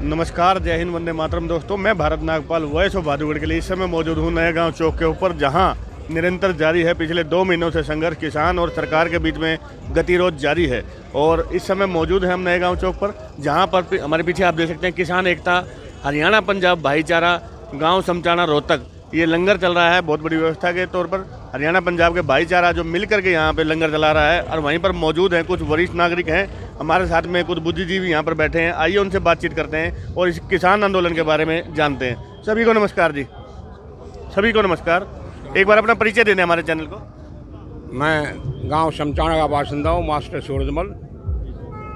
नमस्कार, जय हिंद, वंदे मातरम। दोस्तों, मैं भारत नागपाल वॉइस ऑफ भादुगढ़ के लिए इस समय मौजूद हूँ नए गांव चौक के ऊपर, जहां निरंतर जारी है पिछले 2 महीनों से संघर्ष किसान और सरकार के बीच में गतिरोध जारी है। और इस समय मौजूद है हम नए गांव चौक पर, जहां पर हमारे पीछे आप देख सकते हैं किसान एकता हरियाणा पंजाब भाईचारा गाँव समचाना रोहतक ये लंगर चल रहा है। बहुत बड़ी व्यवस्था के तौर पर हरियाणा पंजाब के भाईचारा जो मिल करके यहाँ पे लंगर चला रहा है। और वहीं पर मौजूद हैं कुछ वरिष्ठ नागरिक हैं हमारे साथ में, कुछ बुद्धिजीवी यहाँ पर बैठे हैं। आइए उनसे बातचीत करते हैं और इस किसान आंदोलन के बारे में जानते हैं। सभी को नमस्कार जी, सभी को नमस्कार। एक बार अपना परिचय देने हमारे चैनल को। मैं गांव समचाना का बासिंदा हूँ, मास्टर सूरजमल,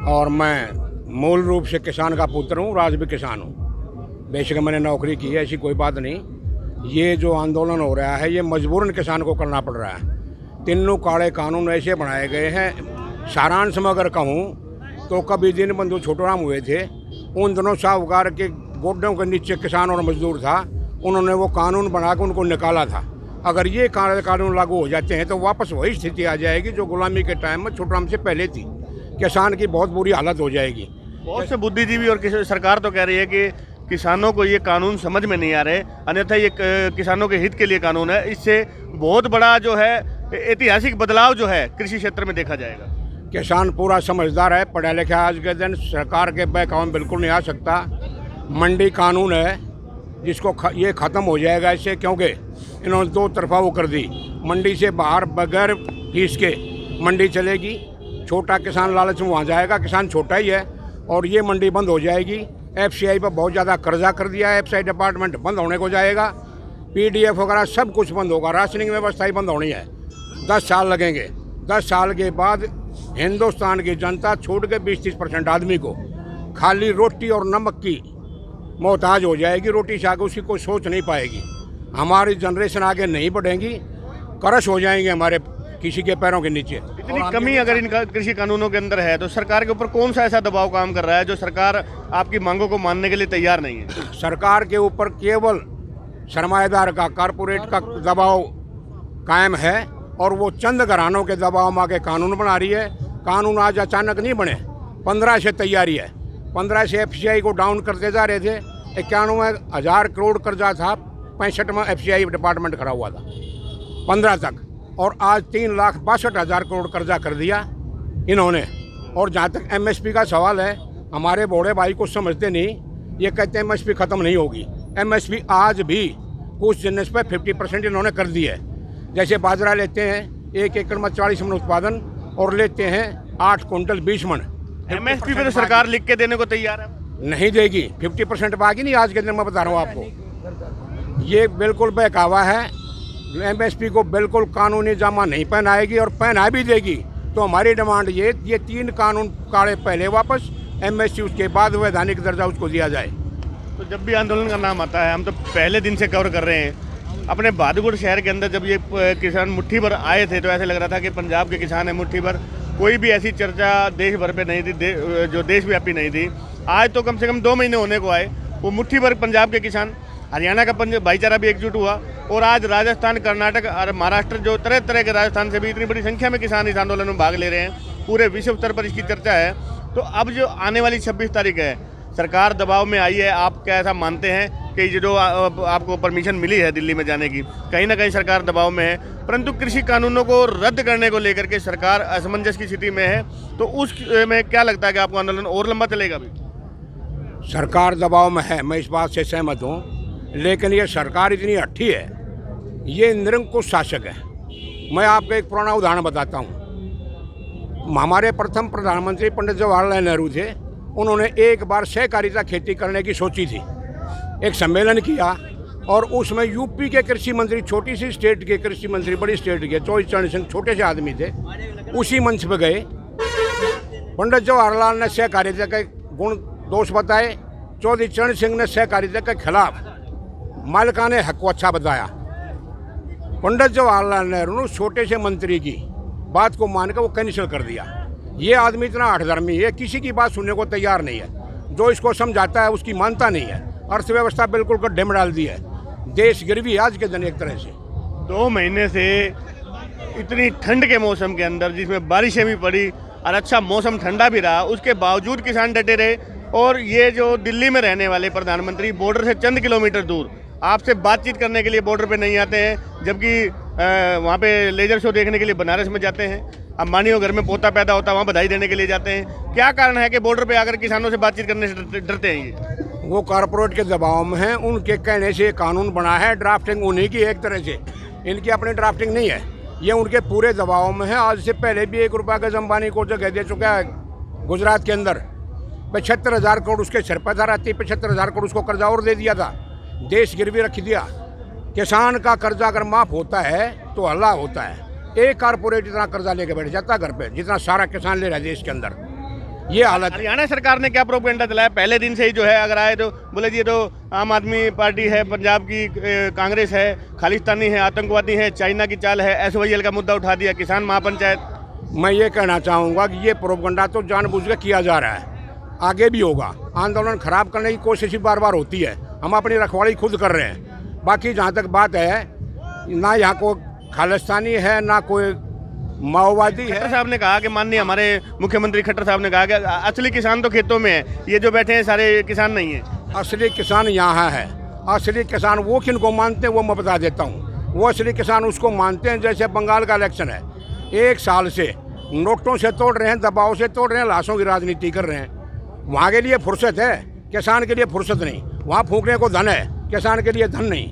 और मैं मूल रूप से किसान का पुत्र हूँ, राज भी किसान हूँ। बेशक मैंने नौकरी की है, ऐसी कोई बात नहीं। ये जो आंदोलन हो रहा है ये मजबूरन किसान को करना पड़ रहा है। तीनों काले कानून ऐसे बनाए गए हैं, सारांश में अगर कहूँ तो कभी दिन बंधु छोटूराम हुए थे, उन दोनों साहूकार के गोड्डों के नीचे किसान और मजदूर था, उन्होंने वो कानून बना के उनको निकाला था। अगर ये कानून लागू हो जाते हैं तो वापस वही स्थिति आ जाएगी जो गुलामी के टाइम में छोटूराम से पहले थी। किसान की बहुत बुरी हालत हो जाएगी। बहुत से बुद्धिजीवी और सरकार तो कह रही है कि किसानों को ये कानून समझ में नहीं आ रहे, अन्यथा ये किसानों के हित के लिए कानून है। इससे बहुत बड़ा जो है ऐतिहासिक बदलाव जो है कृषि क्षेत्र में देखा जाएगा। किसान पूरा समझदार है, पढ़ा लिखा। आज के दिन सरकार के बहकावे में बिल्कुल नहीं आ सकता। मंडी कानून है जिसको ये ख़त्म हो जाएगा इससे, क्योंकि इन्होंने 2 तरफा वो कर दी। मंडी से बाहर बगैर फीस के मंडी चलेगी, छोटा किसान लालच में वहाँ जाएगा, किसान छोटा ही है, और ये मंडी बंद हो जाएगी। FCI पर बहुत ज़्यादा कर्जा कर दिया है, FCI डिपार्टमेंट बंद होने को जाएगा, PDF वगैरह सब कुछ बंद होगा, राशनिंग व्यवस्था ही बंद होनी है। 10 साल लगेंगे। 10 साल के बाद हिंदुस्तान की जनता छूट के 20-30% आदमी को खाली रोटी और नमक की मोहताज हो जाएगी। रोटी से आगे उसकी कोई सोच नहीं पाएगी। हमारी जनरेशन आगे नहीं बढ़ेगी, क्रश हो जाएंगे हमारे किसी के पैरों के नीचे। इतनी कमी अगर इन कृषि कानूनों के अंदर है तो सरकार के ऊपर कौन सा ऐसा दबाव काम कर रहा है जो सरकार आपकी मांगों को मानने के लिए तैयार नहीं है? सरकार के ऊपर केवल सरमाएदार का, कारपोरेट का दबाव कायम है, और वो चंद घरानों के दबाव में आके कानून बना रही है। कानून आज अचानक नहीं बने, 15 से तैयारी है। 15 से FCI को डाउन करते जा रहे थे। 91,000 करोड़ कर्जा था, 65 में FCI डिपार्टमेंट खड़ा हुआ था 15 तक, और आज 3,62,000 करोड़ कर्जा कर दिया इन्होंने। और जहाँ तक MSP का सवाल है, हमारे बड़े भाई को समझते नहीं। ये कहते हैं MSP ख़त्म नहीं होगी। MSP आज भी कुछ जिन्स पर 50% इन्होंने कर दी है। जैसे बाजरा लेते हैं 1 एकड़ में 40 मन उत्पादन, और लेते हैं 8 कुंटल 20 मन। MSP पे तो सरकार लिख के देने को तैयार है, नहीं देगी। 50% बाकी नहीं। आज के दिन मैं बता रहा हूँ आपको, ये बिल्कुल बहकावा है। MSP को बिल्कुल कानूनी जामा नहीं पहनाएगी, और पहना भी देगी तो हमारी डिमांड ये 3 कानून काढ़े पहले वापस, MSP उसके बाद वैधानिक दर्जा उसको दिया जाए। तो जब भी आंदोलन का नाम आता है, हम तो पहले दिन से कवर कर रहे हैं। अपने भादुगढ़ शहर के अंदर जब ये किसान मुट्ठी भर आए थे तो ऐसे लग रहा था कि पंजाब के किसान है मुट्ठी भर। कोई भी ऐसी चर्चा देश भर पे नहीं थी, जो देशव्यापी नहीं थी। आज तो कम से कम 2 महीने होने को आए, वो मुट्ठी भर पंजाब के किसान, हरियाणा का भाईचारा भी एकजुट हुआ, और आज राजस्थान, कर्नाटक और महाराष्ट्र, जो तरह तरह के राजस्थान से भी इतनी बड़ी संख्या में किसान इस आंदोलन में भाग ले रहे हैं। पूरे विश्व स्तर पर इसकी चर्चा है। तो अब जो आने वाली 26 तारीख है, सरकार दबाव में आई है। आप क्या ऐसा मानते हैं कि जो आपको परमिशन मिली है दिल्ली में जाने की, कहीं ना कहीं सरकार दबाव में है, परंतु कृषि कानूनों को रद्द करने को लेकर के सरकार असमंजस की स्थिति में है, तो उस में क्या लगता है कि आपको आंदोलन और लंबा चलेगा? अभी सरकार दबाव में है, मैं इस बात से सहमत हूँ, लेकिन ये सरकार इतनी हठी है, ये निरंकुश शासक है। मैं आपको एक पुराना उदाहरण बताता हूँ। हमारे प्रथम प्रधानमंत्री पंडित जवाहरलाल नेहरू थे। उन्होंने एक बार सहकारिता खेती करने की सोची थी, एक सम्मेलन किया, और उसमें यूपी के कृषि मंत्री, छोटी सी स्टेट के कृषि मंत्री, बड़ी स्टेट के चौधरी चरण सिंह, छोटे से आदमी थे, उसी मंच पर गए। पंडित जवाहरलाल ने सहकारिता के गुण दोष बताए, चौधरी चरण सिंह ने सहकारिता के खिलाफ मालिकाने हक को अच्छा बताया। पंडित जवाहरलाल नेहरू ने छोटे से मंत्री की बात को मानकर वो कैंसिल कर दिया। ये आदमी इतना हठधर्मी है, किसी की बात सुनने को तैयार नहीं है। जो इसको समझाता है उसकी मानता नहीं है। अर्थव्यवस्था बिल्कुल गड्ढे में डाल दी है। देश गिरवी आज के दिन एक तरह से। 2 महीने से इतनी ठंड के मौसम के अंदर, जिसमें बारिशें भी पड़ी और अच्छा मौसम ठंडा भी रहा, उसके बावजूद किसान डटे रहे। और ये जो दिल्ली में रहने वाले प्रधानमंत्री बॉर्डर से चंद किलोमीटर दूर आपसे बातचीत करने के लिए बॉर्डर पे नहीं आते हैं, जबकि वहाँ पे लेजर शो देखने के लिए बनारस में जाते हैं। अंबानी घर में पोता पैदा होता है, वहाँ बधाई देने के लिए जाते हैं। क्या कारण है कि बॉर्डर पे आकर किसानों से बातचीत करने से डरते हैं ये? वो कारपोरेट के दबाव में हैं, उनके कहने से कानून बना है, ड्राफ्टिंग उन्हीं की एक तरह से, इनकी अपनी ड्राफ्टिंग नहीं है, ये उनके पूरे दबाव में है। आज से पहले भी 1 रुपया गज अंबानी को जगह दे चुका है गुजरात के अंदर, 75,000 करोड़ उसके सिर पर था, 75,000 करोड़ उसको कर्जा और दे दिया था, देश गिरवी रख दिया। किसान का कर्जा अगर माफ होता है तो हल्ला होता है, एक कारपोरेट इतना कर्जा लेके बैठ जाता है घर पे जितना सारा किसान ले रहा है देश के अंदर। ये हालत। हरियाणा सरकार ने क्या प्रोपेगेंडा चलाया पहले दिन से ही, जो है अगर आए तो बोले जी ये तो आम आदमी पार्टी है, पंजाब की कांग्रेस है, खालिस्तानी है, आतंकवादी है, चाइना की चाल है, SYL का मुद्दा उठा दिया, किसान महापंचायत। मैं ये कहना चाहूँगा कि ये प्रोपेगेंडा तो जानबूझ के किया जा रहा है, आगे भी होगा। आंदोलन खराब करने की कोशिश भी बार बार होती है, हम अपनी रखवाली खुद कर रहे हैं। बाकी जहाँ तक बात है, ना यहाँ को खालिस्तानी है ना कोई माओवादी है। खट्टर साहब ने कहा कि माननीय हमारे मुख्यमंत्री खट्टर साहब ने कहा कि असली किसान तो खेतों में है, ये जो बैठे हैं सारे किसान नहीं है। असली किसान यहाँ है। असली किसान वो किन को मानते हैं वो मैं बता देता हूँ। वो असली किसान उसको मानते हैं जैसे बंगाल का इलेक्शन है, 1 साल से नोटों से तोड़ रहे हैं, दबाव से तोड़ रहे हैं, लाशों की राजनीति कर रहे हैं। वहाँ के लिए फुर्सत है, किसान के लिए फुर्सत नहीं। वहाँ फूकने को धन है, किसान के लिए धन नहीं।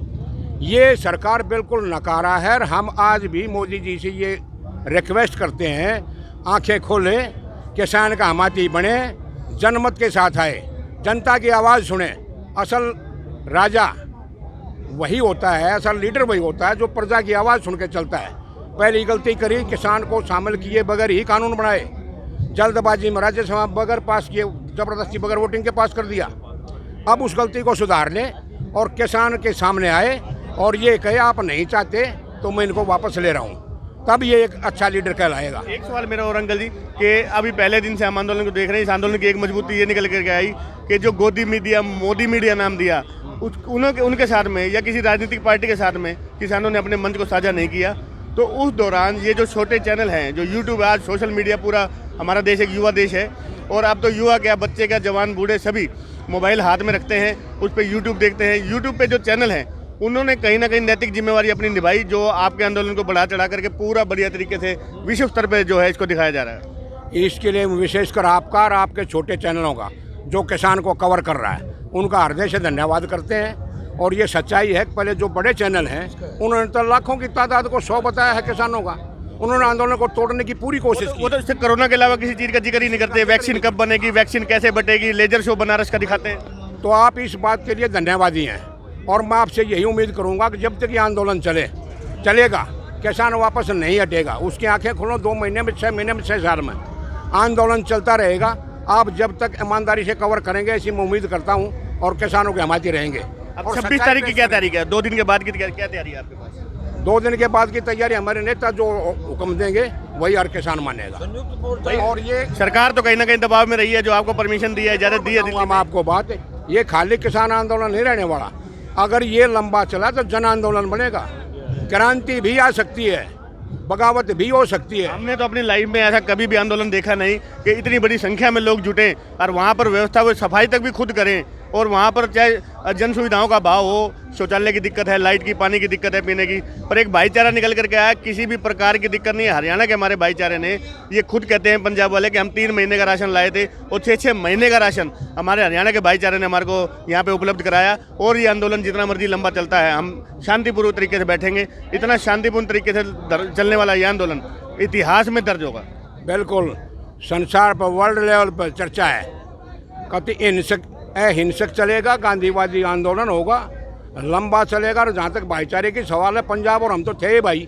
ये सरकार बिल्कुल नकारा है। और हम आज भी मोदी जी से ये रिक्वेस्ट करते हैं, आंखें खोले, किसान का हमाती बने, जनमत के साथ आए, जनता की आवाज़ सुने। असल राजा वही होता है, असल लीडर वही होता है जो प्रजा की आवाज़ सुन के चलता है। पहली गलती करी, किसान को शामिल किए बगैर ही कानून बनाए, जल्दबाजी में राज्यसभा बगैर पास किए, ज़बरदस्ती बगैर वोटिंग के पास कर दिया। अब उस गलती को सुधार लें और किसान के सामने आए और ये कहे आप नहीं चाहते तो मैं इनको वापस ले रहा हूँ, तब ये एक अच्छा लीडर कहलाएगा। एक सवाल मेरा और अंकल जी कि अभी पहले दिन से हम आंदोलन को देख रहे हैं, इस आंदोलन की एक मजबूती ये निकल करके आई कि जो गोदी मीडिया, मोदी मीडिया नाम दिया, उनके साथ में या किसी राजनीतिक पार्टी के साथ में किसानों ने अपने मंच को साझा नहीं किया। तो उस दौरान ये जो छोटे चैनल हैं, जो यूट्यूब, आज सोशल मीडिया, पूरा हमारा देश एक युवा देश है, और अब तो युवा क्या, बच्चे क्या, जवान बूढ़े सभी मोबाइल हाथ में रखते हैं, उस पर यूट्यूब देखते हैं। यूट्यूब पे जो चैनल हैं उन्होंने कहीं ना कहीं नैतिक जिम्मेवारी अपनी निभाई, जो आपके आंदोलन को बढ़ा चढ़ा करके पूरा बढ़िया तरीके से विश्व स्तर पर जो है इसको दिखाया जा रहा है। इसके लिए विशेषकर आपका और आपके छोटे चैनलों का जो किसान को कवर कर रहा है, उनका हृदय से धन्यवाद करते हैं। और ये सच्चाई है, पहले जो बड़े चैनल हैं उन्होंने तो लाखों की तादाद को 100 बताया है किसानों का, उन्होंने आंदोलन को तोड़ने की पूरी कोशिश की। वो तो सिर्फ कोरोना के अलावा किसी चीज़ का जिक्र ही नहीं करते। वैक्सीन कब बनेगी, वैक्सीन कैसे बटेगी, लेजर शो बनारस का दिखाते हैं। तो आप इस बात के लिए धन्यवादी हैं। और मैं आपसे यही उम्मीद करूंगा कि जब तक ये आंदोलन चलेगा, किसान वापस नहीं हटेगा। उसकी आंखें खोलो, 2 महीने में, 6 महीने में, 6 साल में आंदोलन चलता रहेगा। आप जब तक ईमानदारी से कवर करेंगे, ऐसी मैं उम्मीद करता हूँ, और किसानों के हमारे रहेंगे। अब 26 तारीख की क्या तारीख है? 2 दिन के बाद की क्या तैयारी है आपके पास? 2 दिन के बाद की तैयारी, हमारे नेता जो हुक्म देंगे वही हर किसान मानेगा। और ये सरकार तो कहीं ना कहीं दबाव में रही है, जो आपको परमिशन दी है, इजाजत दी है। हम आपको बात, ये खाली किसान आंदोलन नहीं रहने वाला। अगर ये लंबा चला तो जन आंदोलन बनेगा, क्रांति भी आ सकती है, बगावत भी हो सकती है। हमने तो अपनी लाइफ में ऐसा कभी भी आंदोलन देखा नहीं कि इतनी बड़ी संख्या में लोग जुटें और वहाँ पर व्यवस्था, वो सफाई तक भी खुद करें, और वहाँ पर चाहे जन सुविधाओं का अभाव हो, शौचालय की दिक्कत है, लाइट की, पानी की दिक्कत है, पीने की, पर एक भाईचारा निकल करके आया। किसी भी प्रकार की दिक्कत नहीं है। हरियाणा के हमारे भाईचारे ने, ये खुद कहते हैं पंजाब वाले कि हम 3 महीने का राशन लाए थे, और 6-6 महीने का राशन हमारे हरियाणा के भाईचारे ने हमारे को यहाँ पे उपलब्ध कराया। और ये आंदोलन जितना मर्जी लंबा चलता है, हम शांतिपूर्वक तरीके से बैठेंगे। इतना शांतिपूर्ण तरीके से चलने वाला ये आंदोलन इतिहास में दर्ज होगा। बिल्कुल, संसार पर, वर्ल्ड लेवल पर चर्चा है। कति हिंसक चलेगा, गांधीवादी आंदोलन होगा, लंबा चलेगा। और जहाँ तक भाईचारे की सवाल है, पंजाब और हम तो थे भाई,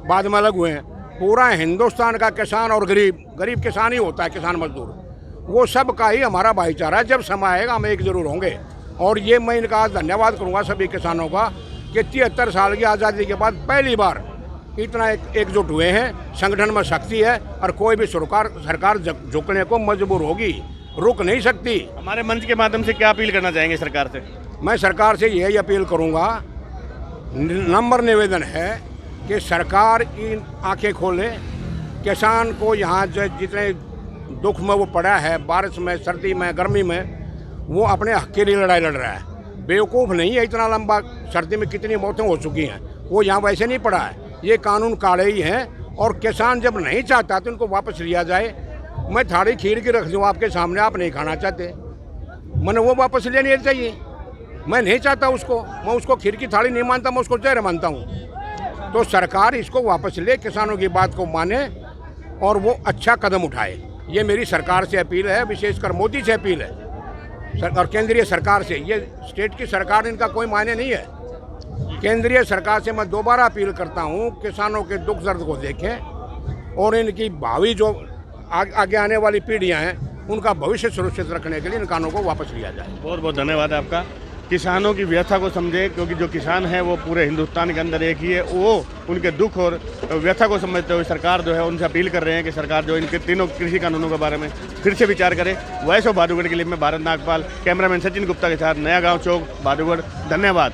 बाद में अलग हुए हैं। पूरा हिंदुस्तान का किसान और गरीब किसान ही होता है, किसान मजदूर, वो सब का ही हमारा भाईचारा है। जब समय आएगा हम एक जरूर होंगे। और ये मैं इनका धन्यवाद करूँगा सभी किसानों का कि 73 साल की आज़ादी के बाद पहली बार इतना एकजुट हुए हैं। संगठन में शक्ति है और कोई भी सरकार झुकने को मजबूर होगी, रुक नहीं सकती। हमारे मंच के माध्यम से क्या अपील करना चाहेंगे सरकार से? मैं सरकार से यही अपील करूंगा, नंबर निवेदन है कि सरकार इन आंखें खोले। किसान को यहाँ जो जितने दुख में वो पड़ा है, बारिश में, सर्दी में, गर्मी में, वो अपने हक के लिए लड़ाई लड़ रहा है। बेवकूफ़ नहीं है, इतना लंबा सर्दी में कितनी मौतें हो चुकी हैं, वो यहाँ वैसे नहीं पड़ा है। ये कानून काढ़े ही हैं और किसान जब नहीं चाहता तो उनको वापस लिया जाए। मैं थाली खीर की रख दूँ आपके सामने, आप नहीं खाना चाहते, मैंने वो वापस लेनी चाहिए। मैं नहीं चाहता उसको, मैं उसको खीर की थाली नहीं मानता, मैं उसको जहर मानता हूँ। तो सरकार इसको वापस ले, किसानों की बात को माने और वो अच्छा कदम उठाए। ये मेरी सरकार से अपील है, विशेषकर मोदी से अपील है और केंद्रीय सरकार से। ये स्टेट की सरकार, इनका कोई मायने नहीं है। केंद्रीय सरकार से मैं दोबारा अपील करता हूँ, किसानों के दुख दर्द को देखें और इनकी भावी जो आगे आने वाली पीढ़ियाँ हैं उनका भविष्य सुरक्षित रखने के लिए इन कानूनों को वापस लिया जाए। बहुत बहुत धन्यवाद आपका। किसानों की व्यथा को समझे, क्योंकि जो किसान है वो पूरे हिंदुस्तान के अंदर एक ही है। वो उनके दुख और व्यथा को समझते हुए सरकार जो है उनसे अपील कर रहे हैं कि सरकार जो इनके तीनों कृषि कानूनों के बारे में फिर से विचार करे। वॉइस ऑफ भादुगढ़ के लिए मैं भारत नागपाल, कैमरामैन सचिन गुप्ता के साथ, नया गांव चौक, भादुगढ़। धन्यवाद।